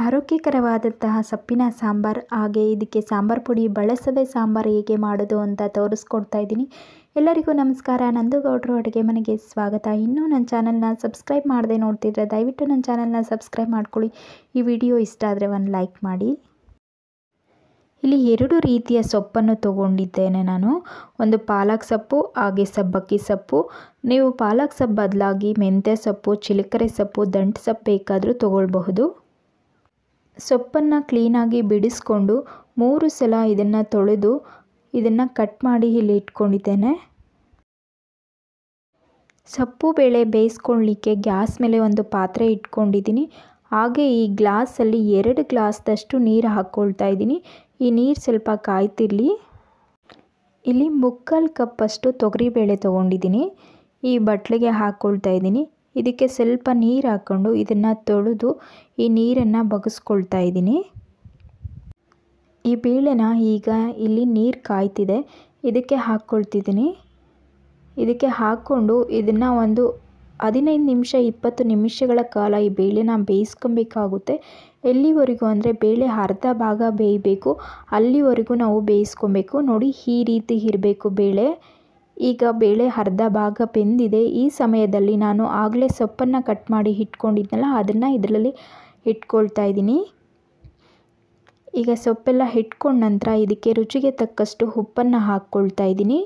ಆರೋಗ್ಯಕರವಾದಂತಹ ಸೊಪ್ಪಿನ ಸಾಂಬಾರು, ಹಾಗೆ ಇದಕ್ಕೆ ಸಾಂಬಾರು ಪುಡಿ ಬಳಸದೆ ಸಾಂಬಾರು ಹೇಗೆ ಮಾಡೋದು ಅಂತ ತೋರಿಸ್ಕೊಡ್ತಾ ಇದ್ದೀನಿ. ಎಲ್ಲರಿಗೂ ನಮಸ್ಕಾರ. ನಂದು ಗೌಡ್ರು ಅಡುಗೆ ಮನೆಗೆ ಸ್ವಾಗತ. ಇನ್ನೂ ನನ್ನ ಚಾನಲ್ನ ಸಬ್ಸ್ಕ್ರೈಬ್ ಮಾಡದೆ ನೋಡ್ತಿದ್ರೆ ದಯವಿಟ್ಟು ನನ್ನ ಚಾನಲ್ನ ಸಬ್ಸ್ಕ್ರೈಬ್ ಮಾಡ್ಕೊಳ್ಳಿ. ಈ ವಿಡಿಯೋ ಇಷ್ಟ ಆದರೆ ಒಂದು ಲೈಕ್ ಮಾಡಿ. ಇಲ್ಲಿ 2 ರೀತಿಯ ಸೊಪ್ಪನ್ನು ತೊಗೊಂಡಿದ್ದೇನೆ ನಾನು. ಒಂದು ಪಾಲಕ್ ಸೊಪ್ಪು ಹಾಗೆ ಸಬ್ಬಕ್ಕಿ ಸೊಪ್ಪು. ನೀವು ಪಾಲಕ್ ಸೊಪ್ಪು ಬದಲಾಗಿ ಮೆಂತ್ಯ ಸೊಪ್ಪು, ಚಿಲಕರೆ ಸೊಪ್ಪು, ದಂಟು ಸೊಪ್ಪು ಬೇಕಾದರೂ ತೊಗೊಳ್ಬಹುದು. ಸೊಪ್ಪನ್ನು ಕ್ಲೀನಾಗಿ ಬಿಡಿಸ್ಕೊಂಡು 3 ಸಲ ಇದನ್ನು ತೊಳೆದು ಇದನ್ನು ಕಟ್ ಮಾಡಿ ಇಲ್ಲಿ ಇಟ್ಕೊಂಡಿದ್ದೇನೆ. ಸೊಪ್ಪು ಬೇಳೆ ಬೇಯಿಸ್ಕೊಳ್ಳಿಕ್ಕೆ ಗ್ಯಾಸ್ ಮೇಲೆ ಒಂದು ಪಾತ್ರೆ ಇಟ್ಕೊಂಡಿದ್ದೀನಿ. ಹಾಗೆ ಈ ಗ್ಲಾಸಲ್ಲಿ 2 ಗ್ಲಾಸ್ದಷ್ಟು ನೀರು ಹಾಕ್ಕೊಳ್ತಾ ಇದ್ದೀನಿ. ಈ ನೀರು ಸ್ವಲ್ಪ ಕಾಯ್ತಿರಲಿ. ಇಲ್ಲಿ 3/4 ಕಪ್ಪಷ್ಟು ತೊಗರಿಬೇಳೆ ತೊಗೊಂಡಿದ್ದೀನಿ. ಈ ಬಟ್ಲಿಗೆ ಹಾಕ್ಕೊಳ್ತಾ ಇದ್ದೀನಿ. ಇದಕ್ಕೆ ಸ್ವಲ್ಪ ನೀರು ಹಾಕ್ಕೊಂಡು ಇದನ್ನು ತೊಳೆದು ಈ ನೀರನ್ನು ಬಗ್ಗಿಸ್ಕೊಳ್ತಾ ಇದ್ದೀನಿ. ಈ ಬೇಳೆನ ಈಗ ಇಲ್ಲಿ ನೀರು ಕಾಯ್ತಿದೆ, ಇದಕ್ಕೆ ಹಾಕ್ಕೊಳ್ತಿದ್ದೀನಿ. ಇದಕ್ಕೆ ಹಾಕ್ಕೊಂಡು ಇದನ್ನು ಒಂದು 15 ನಿಮಿಷ 20 ನಿಮಿಷಗಳ ಕಾಲ ಈ ಬೇಳೆನ ಬೇಯಿಸ್ಕೊಬೇಕಾಗುತ್ತೆ. ಎಲ್ಲಿವರೆಗೂ ಅಂದರೆ ಬೇಳೆ ಅರ್ಧ ಭಾಗ ಬೇಯಬೇಕು, ಅಲ್ಲಿವರೆಗೂ ನಾವು ಬೇಯಿಸ್ಕೊಬೇಕು. ನೋಡಿ, ಈ ರೀತಿ ಇರಬೇಕು ಬೇಳೆ. ಈಗ ಬೇಳೆ ಅರ್ಧ ಭಾಗ ಬೆಂದಿದೆ. ಈ ಸಮಯದಲ್ಲಿ ನಾನು ಆಗಲೇ ಸೊಪ್ಪನ್ನು ಕಟ್ ಮಾಡಿ ಇಟ್ಕೊಂಡಿದ್ನಲ್ಲ, ಅದನ್ನು ಇದರಲ್ಲಿ ಇಟ್ಕೊಳ್ತಾ ಇದ್ದೀನಿ. ಈಗ ಸೊಪ್ಪೆಲ್ಲ ಇಟ್ಕೊಂಡ ನಂತರ ಇದಕ್ಕೆ ರುಚಿಗೆ ತಕ್ಕಷ್ಟು ಉಪ್ಪನ್ನು ಹಾಕ್ಕೊಳ್ತಾ ಇದ್ದೀನಿ.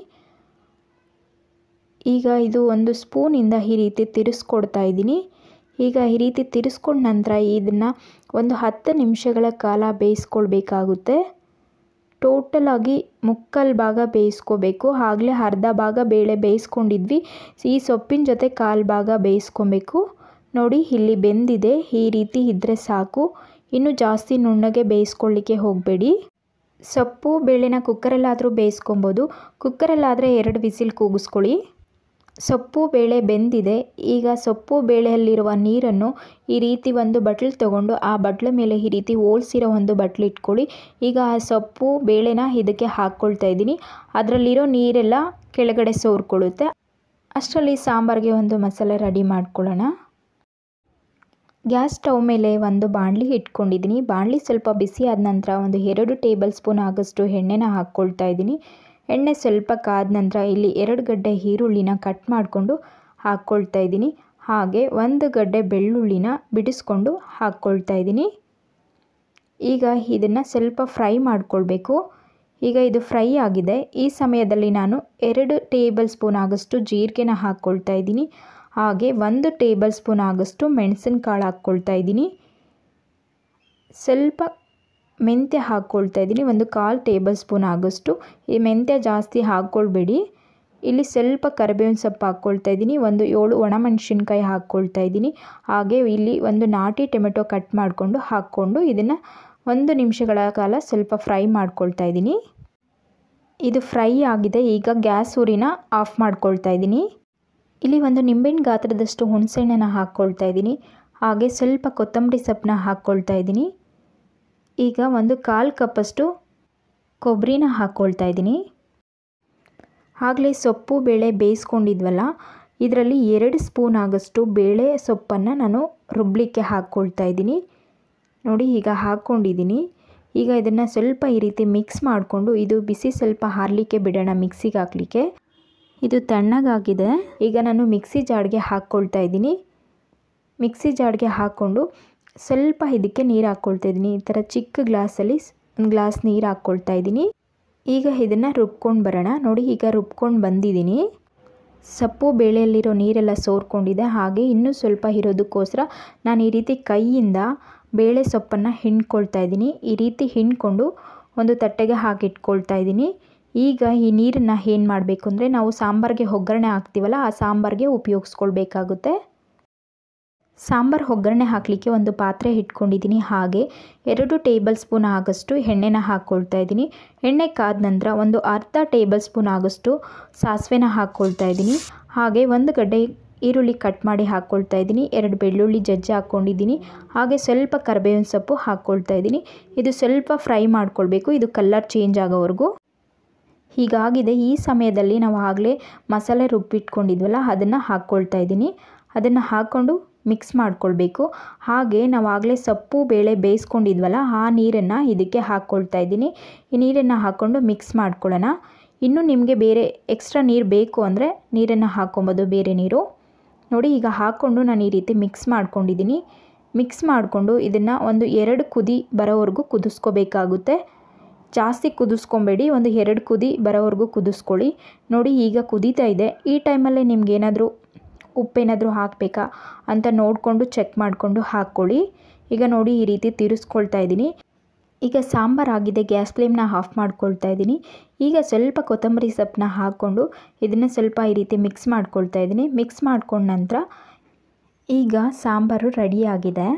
ಈಗ ಇದು 1 ಸ್ಪೂನಿಂದ ಈ ರೀತಿ ತಿರ್ಸ್ಕೊಡ್ತಾ ಇದ್ದೀನಿ. ಈಗ ಈ ರೀತಿ ತಿರ್ಸ್ಕೊಂಡ ನಂತರ ಇದನ್ನು ಒಂದು 10 ನಿಮಿಷಗಳ ಕಾಲ ಬೇಯಿಸ್ಕೊಳ್ಬೇಕಾಗುತ್ತೆ. ಟೋಟಲಾಗಿ 3/4 ಭಾಗ ಬೇಯಿಸ್ಕೋಬೇಕು. ಆಗಲೇ ಅರ್ಧ ಭಾಗ ಬೇಳೆ ಬೇಯಿಸ್ಕೊಂಡಿದ್ವಿ. ಈ ಸೊಪ್ಪಿನ ಜೊತೆ 1/4 ಭಾಗ ಬೇಯಿಸ್ಕೊಬೇಕು. ನೋಡಿ, ಇಲ್ಲಿ ಬೆಂದಿದೆ. ಈ ರೀತಿ ಇದ್ದರೆ ಸಾಕು. ಇನ್ನು ಜಾಸ್ತಿ ನುಣ್ಣಗೆ ಬೇಯಿಸ್ಕೊಳ್ಳಿಕ್ಕೆ ಹೋಗಬೇಡಿ. ಸೊಪ್ಪು ಬೇಳೆನ ಕುಕ್ಕರಲ್ಲಾದರೂ ಬೇಯಿಸ್ಕೊಬೋದು. ಕುಕ್ಕರಲ್ಲಾದರೆ 2 ವಿಸಿಲ್ ಕೂಗಿಸ್ಕೊಳ್ಳಿ. ಸೊಪ್ಪು ಬೇಳೆ ಬೆಂದಿದೆ. ಈಗ ಸೊಪ್ಪು ಬೇಳೆಯಲ್ಲಿರುವ ನೀರನ್ನು ಈ ರೀತಿ ಒಂದು ಬಟ್ಲು ತೊಗೊಂಡು ಆ ಬಟ್ಲ ಮೇಲೆ ಈ ರೀತಿ ಓಲ್ಸಿರೋ ಒಂದು ಬಟ್ಲು ಇಟ್ಕೊಳ್ಳಿ. ಈಗ ಆ ಸೊಪ್ಪು ಬೇಳೆನ ಇದಕ್ಕೆ ಹಾಕ್ಕೊಳ್ತಾ ಇದ್ದೀನಿ. ಅದರಲ್ಲಿರೋ ನೀರೆಲ್ಲ ಕೆಳಗಡೆ ಸೋರ್ಕೊಳ್ಳುತ್ತೆ. ಅಷ್ಟರಲ್ಲಿ ಸಾಂಬಾರಿಗೆ ಒಂದು ಮಸಾಲೆ ರೆಡಿ ಮಾಡ್ಕೊಳ್ಳೋಣ. ಗ್ಯಾಸ್ ಸ್ಟವ್ ಮೇಲೆ ಒಂದು ಬಾಣಲಿ ಇಟ್ಕೊಂಡಿದ್ದೀನಿ. ಬಾಣಲಿ ಸ್ವಲ್ಪ ಬಿಸಿ ಆದ ನಂತರ ಒಂದು 2 ಟೇಬಲ್ ಸ್ಪೂನ್ ಆಗೋಷ್ಟು ಎಣ್ಣೆನ ಹಾಕ್ಕೊಳ್ತಾ ಇದ್ದೀನಿ. ಎಣ್ಣೆ ಸ್ವಲ್ಪ ಕಾದ ನಂತರ ಇಲ್ಲಿ 2 ಗಡ್ಡೆ ಈರುಳ್ಳಿನ ಕಟ್ ಮಾಡಿಕೊಂಡು ಹಾಕ್ಕೊಳ್ತಾ ಇದ್ದೀನಿ. ಹಾಗೆ 1 ಗಡ್ಡೆ ಬೆಳ್ಳುಳ್ಳಿನ ಬಿಡಿಸ್ಕೊಂಡು ಹಾಕ್ಕೊಳ್ತಾ ಇದ್ದೀನಿ. ಈಗ ಇದನ್ನು ಸ್ವಲ್ಪ ಫ್ರೈ ಮಾಡ್ಕೊಳ್ಬೇಕು. ಈಗ ಇದು ಫ್ರೈ ಆಗಿದೆ. ಈ ಸಮಯದಲ್ಲಿ ನಾನು 2 ಟೇಬಲ್ ಸ್ಪೂನ್ ಆಗೋಷ್ಟು ಜೀರಿಗೆನ ಹಾಕ್ಕೊಳ್ತಾ ಇದ್ದೀನಿ. ಹಾಗೆ 1 ಟೇಬಲ್ ಸ್ಪೂನ್ ಆಗೋಷ್ಟು ಮೆಣಸಿನಕಾಳು ಹಾಕ್ಕೊಳ್ತಾ ಇದ್ದೀನಿ. ಸ್ವಲ್ಪ ಮೆಂತ್ಯ ಹಾಕ್ಕೊಳ್ತಾ ಇದ್ದೀನಿ. 1/4 ಟೇಬಲ್ ಸ್ಪೂನ್ ಆಗೋಷ್ಟು. ಈ ಮೆಂತ್ಯ ಜಾಸ್ತಿ ಹಾಕ್ಕೊಳ್ಬೇಡಿ. ಇಲ್ಲಿ ಸ್ವಲ್ಪ ಕರಿಬೇವಿನ ಸೊಪ್ಪು ಹಾಕ್ಕೊಳ್ತಾ ಇದ್ದೀನಿ. 7 ಒಣಮೆಣಸಿನ್ಕಾಯಿ ಹಾಕ್ಕೊಳ್ತಾ ಇದ್ದೀನಿ. ಹಾಗೆ ಇಲ್ಲಿ 1 ನಾಟಿ ಟೊಮೆಟೊ ಕಟ್ ಮಾಡಿಕೊಂಡು ಹಾಕ್ಕೊಂಡು ಇದನ್ನು 1 ನಿಮಿಷಗಳ ಕಾಲ ಸ್ವಲ್ಪ ಫ್ರೈ ಮಾಡ್ಕೊಳ್ತಾ ಇದ್ದೀನಿ. ಇದು ಫ್ರೈ ಆಗಿದೆ. ಈಗ ಗ್ಯಾಸ್ ಉರಿನ ಆಫ್ ಮಾಡ್ಕೊಳ್ತಾ ಇದ್ದೀನಿ. ಇಲ್ಲಿ 1 ನಿಂಬೆಹಣ್ಣು ಗಾತ್ರದಷ್ಟು ಹುಣಸೆಹಣ್ಣನ್ನು ಹಾಕ್ಕೊಳ್ತಾ ಇದ್ದೀನಿ. ಹಾಗೆ ಸ್ವಲ್ಪ ಕೊತ್ತಂಬರಿ ಸೊಪ್ಪನ್ನ ಹಾಕ್ಕೊಳ್ತಾ ಇದ್ದೀನಿ. ಈಗ 1/4 ಕಪ್ಪಷ್ಟು ಕೊಬ್ಬರಿನ ಹಾಕ್ಕೊಳ್ತಾ ಇದ್ದೀನಿ. ಆಗಲೇ ಸೊಪ್ಪು ಬೇಳೆ ಬೇಯಿಸ್ಕೊಂಡಿದ್ವಲ್ಲ, ಇದರಲ್ಲಿ 2 ಸ್ಪೂನ್ ಆಗೋಷ್ಟು ಬೇಳೆ ಸೊಪ್ಪನ್ನು ನಾನು ರುಬ್ಲಿಕ್ಕೆ ಹಾಕ್ಕೊಳ್ತಾ ಇದ್ದೀನಿ. ನೋಡಿ, ಈಗ ಹಾಕ್ಕೊಂಡಿದ್ದೀನಿ. ಈಗ ಇದನ್ನು ಸ್ವಲ್ಪ ಈ ರೀತಿ ಮಿಕ್ಸ್ ಮಾಡಿಕೊಂಡು ಇದು ಬಿಸಿ ಸ್ವಲ್ಪ ಹಾರಲಿಕ್ಕೆ ಬಿಡೋಣ. ಮಿಕ್ಸಿಗೆ ಹಾಕಲಿಕ್ಕೆ ಇದು ತಣ್ಣಗಾಗಿದೆ. ಈಗ ನಾನು ಮಿಕ್ಸಿ ಜಾರ್ಗೆ ಹಾಕ್ಕೊಳ್ತಾ ಇದ್ದೀನಿ. ಮಿಕ್ಸಿ ಜಾರ್ಗೆ ಹಾಕ್ಕೊಂಡು ಸ್ವಲ್ಪ ಇದಕ್ಕೆ ನೀರು ಹಾಕ್ಕೊಳ್ತಾ ಇದ್ದೀನಿ. ಈ ಥರ ಚಿಕ್ಕ ಗ್ಲಾಸಲ್ಲಿ 1 ಗ್ಲಾಸ್ ನೀರು ಹಾಕ್ಕೊಳ್ತಾ ಇದ್ದೀನಿ. ಈಗ ಇದನ್ನು ರುಬ್ಕೊಂಡು ಬರೋಣ. ನೋಡಿ, ಈಗ ರುಬ್ಕೊಂಡು ಬಂದಿದ್ದೀನಿ. ಸೊಪ್ಪು ಬೇಳೆಯಲ್ಲಿರೋ ನೀರೆಲ್ಲ ಸೋರ್ಕೊಂಡಿದೆ. ಹಾಗೆ ಇನ್ನೂ ಸ್ವಲ್ಪ ಇರೋದಕ್ಕೋಸ್ಕರ ನಾನು ಈ ರೀತಿ ಕೈಯಿಂದ ಬೇಳೆ ಸೊಪ್ಪನ್ನು ಹಿಂಡ್ಕೊಳ್ತಾ ಇದ್ದೀನಿ. ಈ ರೀತಿ ಹಿಂಡ್ಕೊಂಡು ಒಂದು ತಟ್ಟೆಗೆ ಹಾಕಿಟ್ಕೊಳ್ತಾ ಇದ್ದೀನಿ. ಈಗ ಈ ನೀರನ್ನು ಏನು ಮಾಡಬೇಕು ಅಂದರೆ ನಾವು ಸಾಂಬಾರಿಗೆ ಒಗ್ಗರಣೆ ಹಾಕ್ತೀವಲ್ಲ, ಆ ಸಾಂಬಾರಿಗೆ ಉಪಯೋಗಿಸ್ಕೊಳ್ಬೇಕಾಗುತ್ತೆ. ಸಾಂಬಾರು ಒಗ್ಗರಣೆ ಹಾಕಲಿಕ್ಕೆ ಒಂದು ಪಾತ್ರೆ ಇಟ್ಕೊಂಡಿದ್ದೀನಿ. ಹಾಗೆ 2 ಟೇಬಲ್ ಸ್ಪೂನ್ ಆಗೋಷ್ಟು ಎಣ್ಣೆನ ಹಾಕ್ಕೊಳ್ತಾ ಇದ್ದೀನಿ. ಎಣ್ಣೆ ಕಾದ ನಂತರ ಒಂದು ಅರ್ಧ ಟೇಬಲ್ ಸ್ಪೂನ್ ಆಗೋಷ್ಟು ಸಾಸಿವೆನ ಹಾಕ್ಕೊಳ್ತಾ ಇದ್ದೀನಿ. ಹಾಗೆ 1 ಗಡ್ಡೆ ಈರುಳ್ಳಿ ಕಟ್ ಮಾಡಿ ಹಾಕ್ಕೊಳ್ತಾ ಇದ್ದೀನಿ. 2 ಬೆಳ್ಳುಳ್ಳಿ ಜಜ್ಜಿ ಹಾಕ್ಕೊಂಡಿದ್ದೀನಿ. ಹಾಗೆ ಸ್ವಲ್ಪ ಕರಿಬೇವಿನ ಸೊಪ್ಪು ಹಾಕ್ಕೊಳ್ತಾ ಇದ್ದೀನಿ. ಇದು ಸ್ವಲ್ಪ ಫ್ರೈ ಮಾಡ್ಕೊಳ್ಬೇಕು, ಇದು ಕಲರ್ ಚೇಂಜ್ ಆಗೋವರೆಗೂ. ಹೀಗಾಗಿದೆ. ಈ ಸಮಯದಲ್ಲಿ ನಾವು ಆಗಲೇ ಮಸಾಲೆ ರುಬ್ಬಿಟ್ಕೊಂಡಿದ್ವಲ್ಲ, ಅದನ್ನು ಹಾಕ್ಕೊಳ್ತಾ ಇದ್ದೀನಿ. ಅದನ್ನು ಹಾಕ್ಕೊಂಡು ಮಿಕ್ಸ್ ಮಾಡ್ಕೊಳ್ಬೇಕು. ಹಾಗೆ ನಾವು ಆಗಲೇ ಸೊಪ್ಪು ಬೇಳೆ ಬೇಯಿಸ್ಕೊಂಡಿದ್ವಲ್ಲ ಆ ನೀರನ್ನು ಇದಕ್ಕೆ ಹಾಕ್ಕೊಳ್ತಾ ಇದ್ದೀನಿ. ಈ ನೀರನ್ನು ಹಾಕ್ಕೊಂಡು ಮಿಕ್ಸ್ ಮಾಡ್ಕೊಳ್ಳೋಣ. ಇನ್ನೂ ನಿಮಗೆ ಬೇರೆ ಎಕ್ಸ್ಟ್ರಾ ನೀರು ಬೇಕು ಅಂದರೆ ನೀರನ್ನು ಹಾಕ್ಕೊಬೋದು, ಬೇರೆ ನೀರು. ನೋಡಿ ಈಗ ಹಾಕ್ಕೊಂಡು ನಾನು ಈ ರೀತಿ ಮಿಕ್ಸ್ ಮಾಡ್ಕೊಂಡಿದ್ದೀನಿ. ಮಿಕ್ಸ್ ಮಾಡಿಕೊಂಡು ಇದನ್ನು ಒಂದು 2 ಕುದಿ ಬರೋವರೆಗೂ ಕುದಿಸ್ಕೋಬೇಕಾಗುತ್ತೆ. ಜಾಸ್ತಿ ಕುದಿಸ್ಕೊಬೇಡಿ, ಒಂದು 2 ಕುದಿ ಬರೋವರೆಗೂ ಕುದಿಸ್ಕೊಳ್ಳಿ. ನೋಡಿ ಈಗ ಕುದೀತಾ ಇದೆ. ಈ ಟೈಮಲ್ಲೇ ನಿಮ್ಗೇನಾದರೂ ಉಪ್ಪೇನಾದರೂ ಹಾಕಬೇಕಾ ಅಂತ ನೋಡಿಕೊಂಡು ಚೆಕ್ ಮಾಡಿಕೊಂಡು ಹಾಕ್ಕೊಳ್ಳಿ. ಈಗ ನೋಡಿ ಈ ರೀತಿ ತಿರುಗಿಸ್ಕೊಳ್ತಾ ಇದ್ದೀನಿ. ಈಗ ಸಾಂಬಾರಾಗಿದೆ, ಗ್ಯಾಸ್ ಫ್ಲೇಮ್ನ ಆಫ್ ಮಾಡ್ಕೊಳ್ತಾ ಇದ್ದೀನಿ. ಈಗ ಸ್ವಲ್ಪ ಕೊತ್ತಂಬರಿ ಸೊಪ್ಪನ್ನ ಹಾಕ್ಕೊಂಡು ಇದನ್ನು ಸ್ವಲ್ಪ ಈ ರೀತಿ ಮಿಕ್ಸ್ ಮಾಡ್ಕೊಳ್ತಾ ಇದ್ದೀನಿ. ಮಿಕ್ಸ್ ಮಾಡ್ಕೊಂಡ ನಂತರ ಈಗ ಸಾಂಬಾರು ರೆಡಿಯಾಗಿದೆ.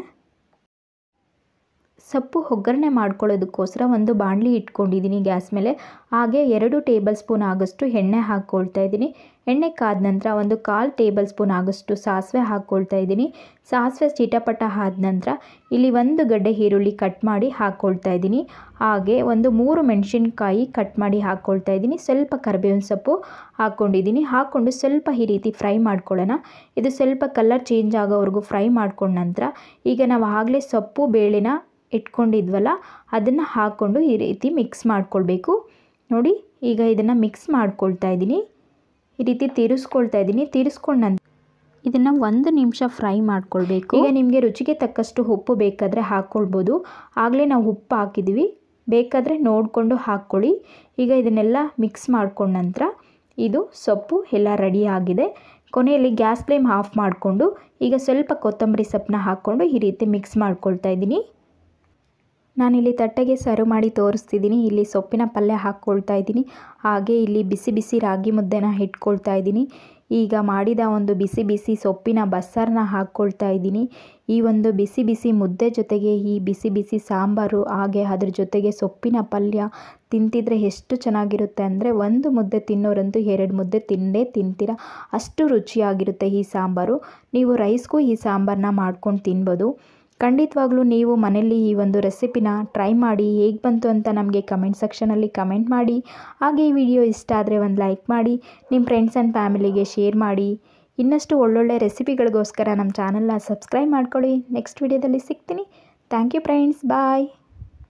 ಸೊಪ್ಪು ಒಗ್ಗರಣೆ ಮಾಡ್ಕೊಳ್ಳೋದಕ್ಕೋಸ್ಕರ ಒಂದು ಬಾಣಲಿ ಇಟ್ಕೊಂಡಿದ್ದೀನಿ ಗ್ಯಾಸ್ ಮೇಲೆ. ಹಾಗೆ 2 ಟೇಬಲ್ ಸ್ಪೂನ್ ಆಗೋಷ್ಟು ಎಣ್ಣೆ ಹಾಕ್ಕೊಳ್ತಾ ಇದ್ದೀನಿ. ಎಣ್ಣೆ ಕಾದ ನಂತರ ಒಂದು 1/4 ಟೇಬಲ್ ಸ್ಪೂನ್ ಆಗೋಷ್ಟು ಸಾಸಿವೆ ಹಾಕ್ಕೊಳ್ತಾ ಇದ್ದೀನಿ. ಸಾಸಿವೆ ಚಿಟಪಟ ಆದ ನಂತರ ಇಲ್ಲಿ 1 ಗಡ್ಡೆ ಈರುಳ್ಳಿ ಕಟ್ ಮಾಡಿ ಹಾಕ್ಕೊಳ್ತಾ ಇದ್ದೀನಿ. ಹಾಗೆ ಒಂದು 3 ಮೆಣಸಿನ್ಕಾಯಿ ಕಟ್ ಮಾಡಿ ಹಾಕ್ಕೊಳ್ತಾ ಇದ್ದೀನಿ. ಸ್ವಲ್ಪ ಕರಿಬೇವಿನ ಸೊಪ್ಪು ಹಾಕ್ಕೊಂಡಿದ್ದೀನಿ. ಹಾಕ್ಕೊಂಡು ಸ್ವಲ್ಪ ಈ ರೀತಿ ಫ್ರೈ ಮಾಡ್ಕೊಳ್ಳೋಣ. ಇದು ಸ್ವಲ್ಪ ಕಲರ್ ಚೇಂಜ್ ಆಗೋವರೆಗೂ ಫ್ರೈ ಮಾಡ್ಕೊಂಡ ನಂತರ ಈಗ ನಾವು ಆಗಲೇ ಸೊಪ್ಪು ಬೇಳೆನ ಇಟ್ಕೊಂಡಿದ್ವಲ್ಲ ಅದನ್ನು ಹಾಕ್ಕೊಂಡು ಈ ರೀತಿ ಮಿಕ್ಸ್ ಮಾಡ್ಕೊಳ್ಬೇಕು. ನೋಡಿ ಈಗ ಇದನ್ನು ಮಿಕ್ಸ್ ಮಾಡ್ಕೊಳ್ತಾ ಇದ್ದೀನಿ. ಈ ರೀತಿ ತಿರುಗಿಸ್ಕೊಳ್ತಾ ಇದ್ದೀನಿ. ತಿರುಗಿಸ್ಕೊಂಡ ನಂತರ ಇದನ್ನು 1 ನಿಮಿಷ ಫ್ರೈ ಮಾಡ್ಕೊಳ್ಬೇಕು. ಈಗ ನಿಮಗೆ ರುಚಿಗೆ ತಕ್ಕಷ್ಟು ಉಪ್ಪು ಬೇಕಾದರೆ ಹಾಕ್ಕೊಳ್ಬೋದು. ಆಗಲೇ ನಾವು ಉಪ್ಪು ಹಾಕಿದ್ವಿ, ಬೇಕಾದರೆ ನೋಡಿಕೊಂಡು ಹಾಕ್ಕೊಳ್ಳಿ. ಈಗ ಇದನ್ನೆಲ್ಲ ಮಿಕ್ಸ್ ಮಾಡ್ಕೊಂಡ ನಂತರ ಇದು ಸೊಪ್ಪು ಎಲ್ಲ ರೆಡಿಯಾಗಿದೆ. ಕೊನೆಯಲ್ಲಿ ಗ್ಯಾಸ್ ಫ್ಲೇಮ್ ಆಫ್ ಮಾಡಿಕೊಂಡು ಈಗ ಸ್ವಲ್ಪ ಕೊತ್ತಂಬರಿ ಸೊಪ್ಪನ್ನ ಹಾಕ್ಕೊಂಡು ಈ ರೀತಿ ಮಿಕ್ಸ್ ಮಾಡ್ಕೊಳ್ತಾ ಇದ್ದೀನಿ. ನಾನಿಲ್ಲಿ ತಟ್ಟೆಗೆ ಸರ್ವ್ ಮಾಡಿ ತೋರಿಸ್ತಿದ್ದೀನಿ. ಇಲ್ಲಿ ಸೊಪ್ಪಿನ ಪಲ್ಯ ಹಾಕ್ಕೊಳ್ತಾ ಇದ್ದೀನಿ. ಹಾಗೆ ಇಲ್ಲಿ ಬಿಸಿ ಬಿಸಿ ರಾಗಿ ಮುದ್ದೆನ ಇಟ್ಕೊಳ್ತಾ ಇದ್ದೀನಿ. ಈಗ ಮಾಡಿದ ಒಂದು ಬಿಸಿ ಬಿಸಿ ಸೊಪ್ಪಿನ ಬಸ್ಸಾರನ್ನ ಹಾಕ್ಕೊಳ್ತಾ ಇದ್ದೀನಿ. ಈ ಒಂದು ಬಿಸಿ ಬಿಸಿ ಮುದ್ದೆ ಜೊತೆಗೆ ಈ ಬಿಸಿ ಬಿಸಿ ಸಾಂಬಾರು ಹಾಗೆ ಅದ್ರ ಜೊತೆಗೆ ಸೊಪ್ಪಿನ ಪಲ್ಯ ತಿಂತಿದ್ರೆ ಎಷ್ಟು ಚೆನ್ನಾಗಿರುತ್ತೆ ಅಂದರೆ, 1 ಮುದ್ದೆ ತಿನ್ನೋರಂತೂ 2 ಮುದ್ದೆ ತಿಂದೇ ತಿಂತೀರ, ಅಷ್ಟು ರುಚಿಯಾಗಿರುತ್ತೆ ಈ ಸಾಂಬಾರು. ನೀವು ರೈಸ್ಗೂ ಈ ಸಾಂಬಾರನ್ನ ಮಾಡ್ಕೊಂಡು ತಿನ್ಬೋದು. ಖಂಡಿತವಾಗ್ಲೂ ನೀವು ಮನೆಯಲ್ಲಿ ಈ ಒಂದು ರೆಸಿಪಿನ ಟ್ರೈ ಮಾಡಿ, ಹೇಗೆ ಬಂತು ಅಂತ ನಮಗೆ ಕಮೆಂಟ್ ಸೆಕ್ಷನಲ್ಲಿ ಕಮೆಂಟ್ ಮಾಡಿ. ಹಾಗೆ ಈ ವಿಡಿಯೋ ಇಷ್ಟ ಆದರೆ ಒಂದು ಲೈಕ್ ಮಾಡಿ, ನಿಮ್ಮ ಫ್ರೆಂಡ್ಸ್ ಆ್ಯಂಡ್ ಫ್ಯಾಮಿಲಿಗೆ ಶೇರ್ ಮಾಡಿ. ಇನ್ನಷ್ಟು ಒಳ್ಳೊಳ್ಳೆ ರೆಸಿಪಿಗಳಿಗೋಸ್ಕರ ನಮ್ಮ ಚಾನಲ್ನ ಸಬ್ಸ್ಕ್ರೈಬ್ ಮಾಡ್ಕೊಳ್ಳಿ. ನೆಕ್ಸ್ಟ್ ವಿಡಿಯೋದಲ್ಲಿ ಸಿಗ್ತೀನಿ. Thank you friends, bye.